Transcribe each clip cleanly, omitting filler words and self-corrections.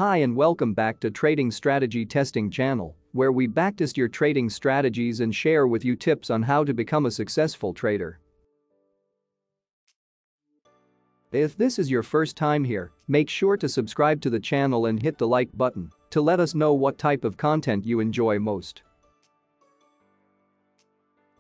Hi and welcome back to Trading Strategy Testing channel, where we backtest your trading strategies and share with you tips on how to become a successful trader. If this is your first time here, make sure to subscribe to the channel and hit the like button to let us know what type of content you enjoy most.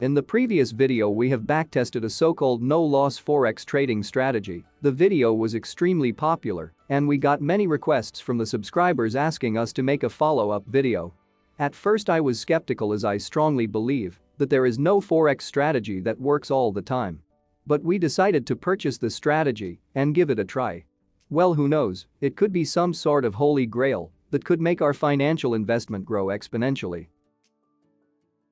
In the previous video we have backtested a so-called no-loss forex trading strategy. The video was extremely popular and we got many requests from the subscribers asking us to make a follow-up video. At first I was skeptical as I strongly believe that there is no forex strategy that works all the time. But we decided to purchase the strategy and give it a try. Well, who knows, it could be some sort of holy grail that could make our financial investment grow exponentially.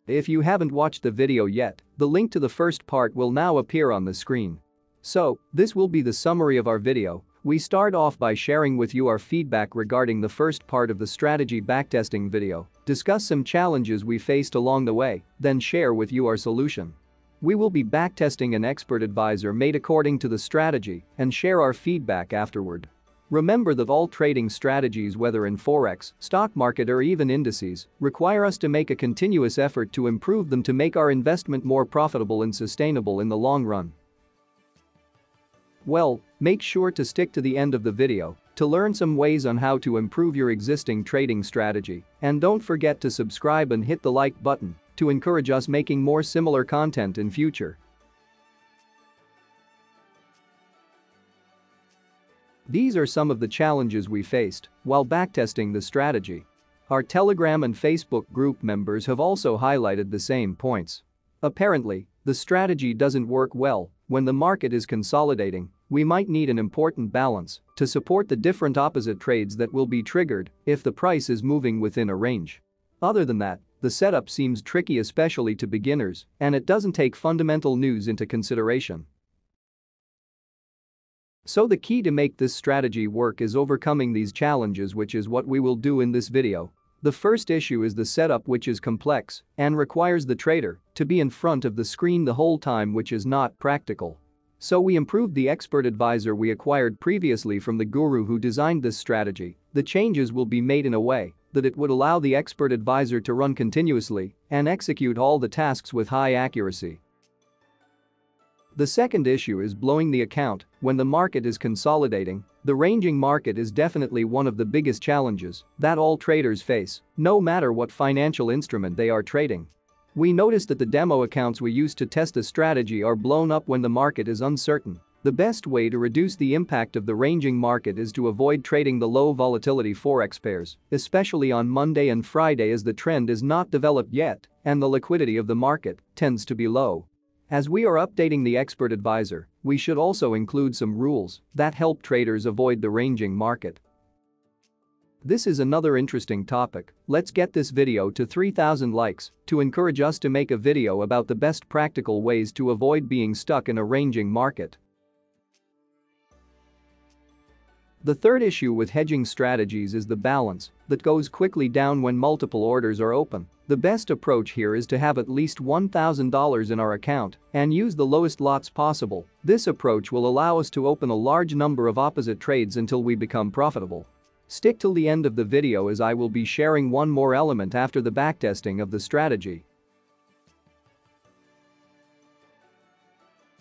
If you haven't watched the video yet, the link to the first part will now appear on the screen. So, this will be the summary of our video. We start off by sharing with you our feedback regarding the first part of the strategy backtesting video, discuss some challenges we faced along the way, then share with you our solution. We will be backtesting an expert advisor made according to the strategy and share our feedback afterward. Remember that all trading strategies, whether in forex, stock market or even indices, require us to make a continuous effort to improve them to make our investment more profitable and sustainable in the long run. Well, make sure to stick to the end of the video to learn some ways on how to improve your existing trading strategy, and don't forget to subscribe and hit the like button to encourage us making more similar content in future. These are some of the challenges we faced while backtesting the strategy. Our Telegram and Facebook group members have also highlighted the same points. Apparently, the strategy doesn't work well when the market is consolidating. We might need an important balance to support the different opposite trades that will be triggered if the price is moving within a range. Other than that, the setup seems tricky, especially to beginners, and it doesn't take fundamental news into consideration. So the key to make this strategy work is overcoming these challenges, which is what we will do in this video. The first issue is the setup, which is complex and requires the trader to be in front of the screen the whole time, which is not practical. So we improved the expert advisor we acquired previously from the guru who designed this strategy. The changes will be made in a way that it would allow the expert advisor to run continuously and execute all the tasks with high accuracy. The second issue is blowing the account when the market is consolidating. The ranging market is definitely one of the biggest challenges that all traders face, no matter what financial instrument they are trading. We noticed that the demo accounts we use to test the strategy are blown up when the market is uncertain. The best way to reduce the impact of the ranging market is to avoid trading the low volatility forex pairs, especially on Monday and Friday, as the trend is not developed yet and the liquidity of the market tends to be low. As we are updating the expert advisor, we should also include some rules that help traders avoid the ranging market. This is another interesting topic. Let's get this video to 3,000 likes to encourage us to make a video about the best practical ways to avoid being stuck in a ranging market. The third issue with hedging strategies is the balance that goes quickly down when multiple orders are open. The best approach here is to have at least $1,000 in our account and use the lowest lots possible. This approach will allow us to open a large number of opposite trades until we become profitable. Stick till the end of the video, as I will be sharing one more element after the backtesting of the strategy.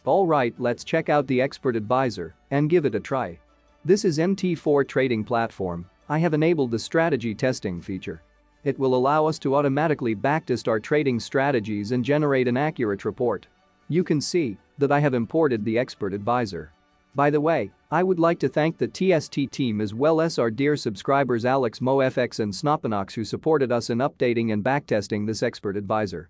Alright, let's check out the expert advisor and give it a try. This is MT4 trading platform. I have enabled the strategy testing feature. It will allow us to automatically backtest our trading strategies and generate an accurate report. You can see that I have imported the expert advisor. By the way, I would like to thank the TST team as well as our dear subscribers Alex MoFX and Snopanox who supported us in updating and backtesting this expert advisor.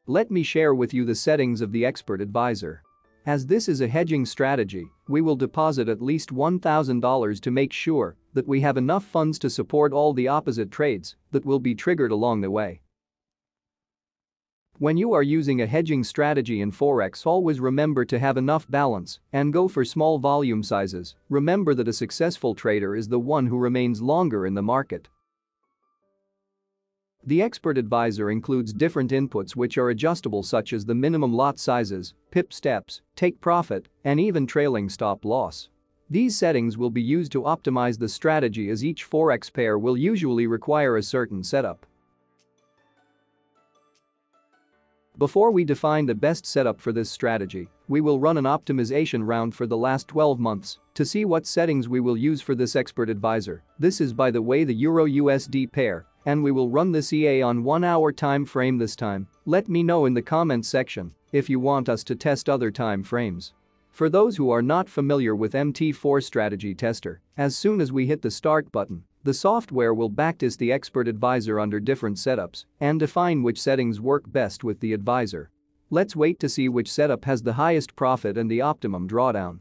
Let me share with you the settings of the expert advisor. As this is a hedging strategy, we will deposit at least $1,000 to make sure that we have enough funds to support all the opposite trades that will be triggered along the way. When you are using a hedging strategy in Forex, always remember to have enough balance and go for small volume sizes. Remember that a successful trader is the one who remains longer in the market. The expert advisor includes different inputs which are adjustable, such as the minimum lot sizes, pip steps, take profit, and even trailing stop loss. These settings will be used to optimize the strategy as each forex pair will usually require a certain setup. Before we define the best setup for this strategy, we will run an optimization round for the last 12 months to see what settings we will use for this expert advisor. This is, by the way, the Euro-USD pair, and we will run this EA on 1 hour time frame this time. Let me know in the comments section if you want us to test other time frames. For those who are not familiar with MT4 Strategy Tester, as soon as we hit the start button, the software will backtest the expert advisor under different setups and define which settings work best with the advisor. Let's wait to see which setup has the highest profit and the optimum drawdown.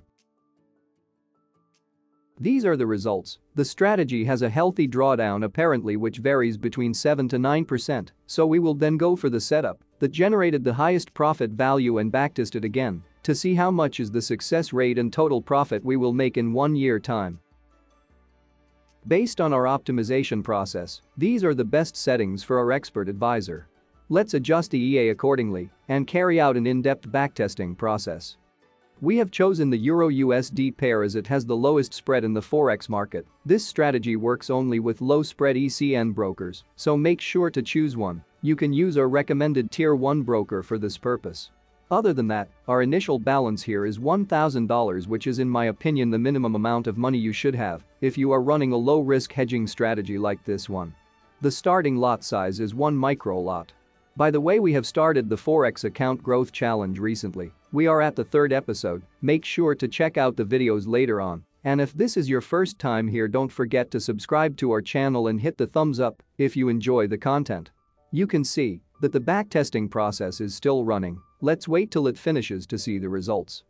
These are the results. The strategy has a healthy drawdown apparently, which varies between 7 to 9%, so we will then go for the setup that generated the highest profit value and backtest it again to see how much is the success rate and total profit we will make in 1 year time. Based on our optimization process, these are the best settings for our expert advisor. Let's adjust the EA accordingly and carry out an in-depth backtesting process. We have chosen the Euro-USD pair as it has the lowest spread in the forex market. This strategy works only with low-spread ECN brokers, so make sure to choose one. You can use our recommended Tier 1 broker for this purpose. Other than that, our initial balance here is $1,000, which is in my opinion the minimum amount of money you should have if you are running a low-risk hedging strategy like this one. The starting lot size is 1 micro lot. By the way, we have started the Forex Account Growth Challenge recently. We are at the 3rd episode. Make sure to check out the videos later on. And if this is your first time here, don't forget to subscribe to our channel and hit the thumbs up if you enjoy the content. You can see that the backtesting process is still running. Let's wait till it finishes to see the results.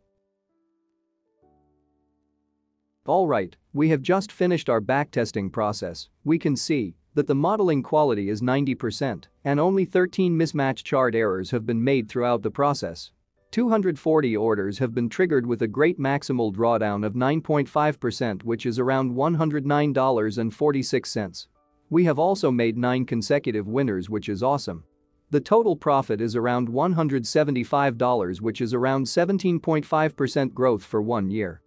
Alright, we have just finished our backtesting process. We can see that the modeling quality is 90% and only 13 mismatch chart errors have been made throughout the process. 240 orders have been triggered with a great maximal drawdown of 9.5%, which is around $109.46. We have also made 9 consecutive winners, which is awesome. The total profit is around $175, which is around 17.5% growth for 1 year.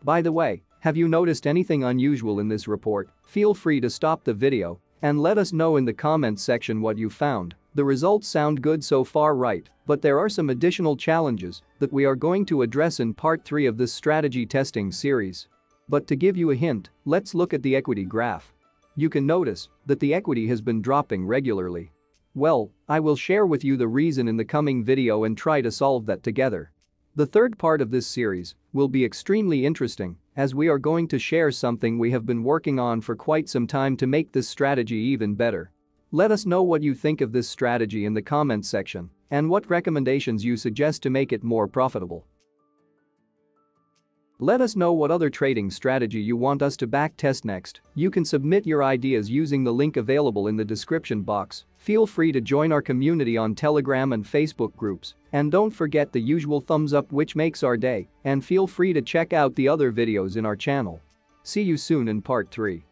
By the way, have you noticed anything unusual in this report? Feel free to stop the video and let us know in the comments section what you found. The results sound good so far, right? But there are some additional challenges that we are going to address in part 3 of this strategy testing series. But to give you a hint, let's look at the equity graph. You can notice that the equity has been dropping regularly. Well, I will share with you the reason in the coming video and try to solve that together. The third part of this series will be extremely interesting as we are going to share something we have been working on for quite some time to make this strategy even better. Let us know what you think of this strategy in the comments section and what recommendations you suggest to make it more profitable. Let us know what other trading strategy you want us to backtest next. You can submit your ideas using the link available in the description box. Feel free to join our community on Telegram and Facebook groups. And don't forget the usual thumbs up, which makes our day, and feel free to check out the other videos in our channel. See you soon in part 3.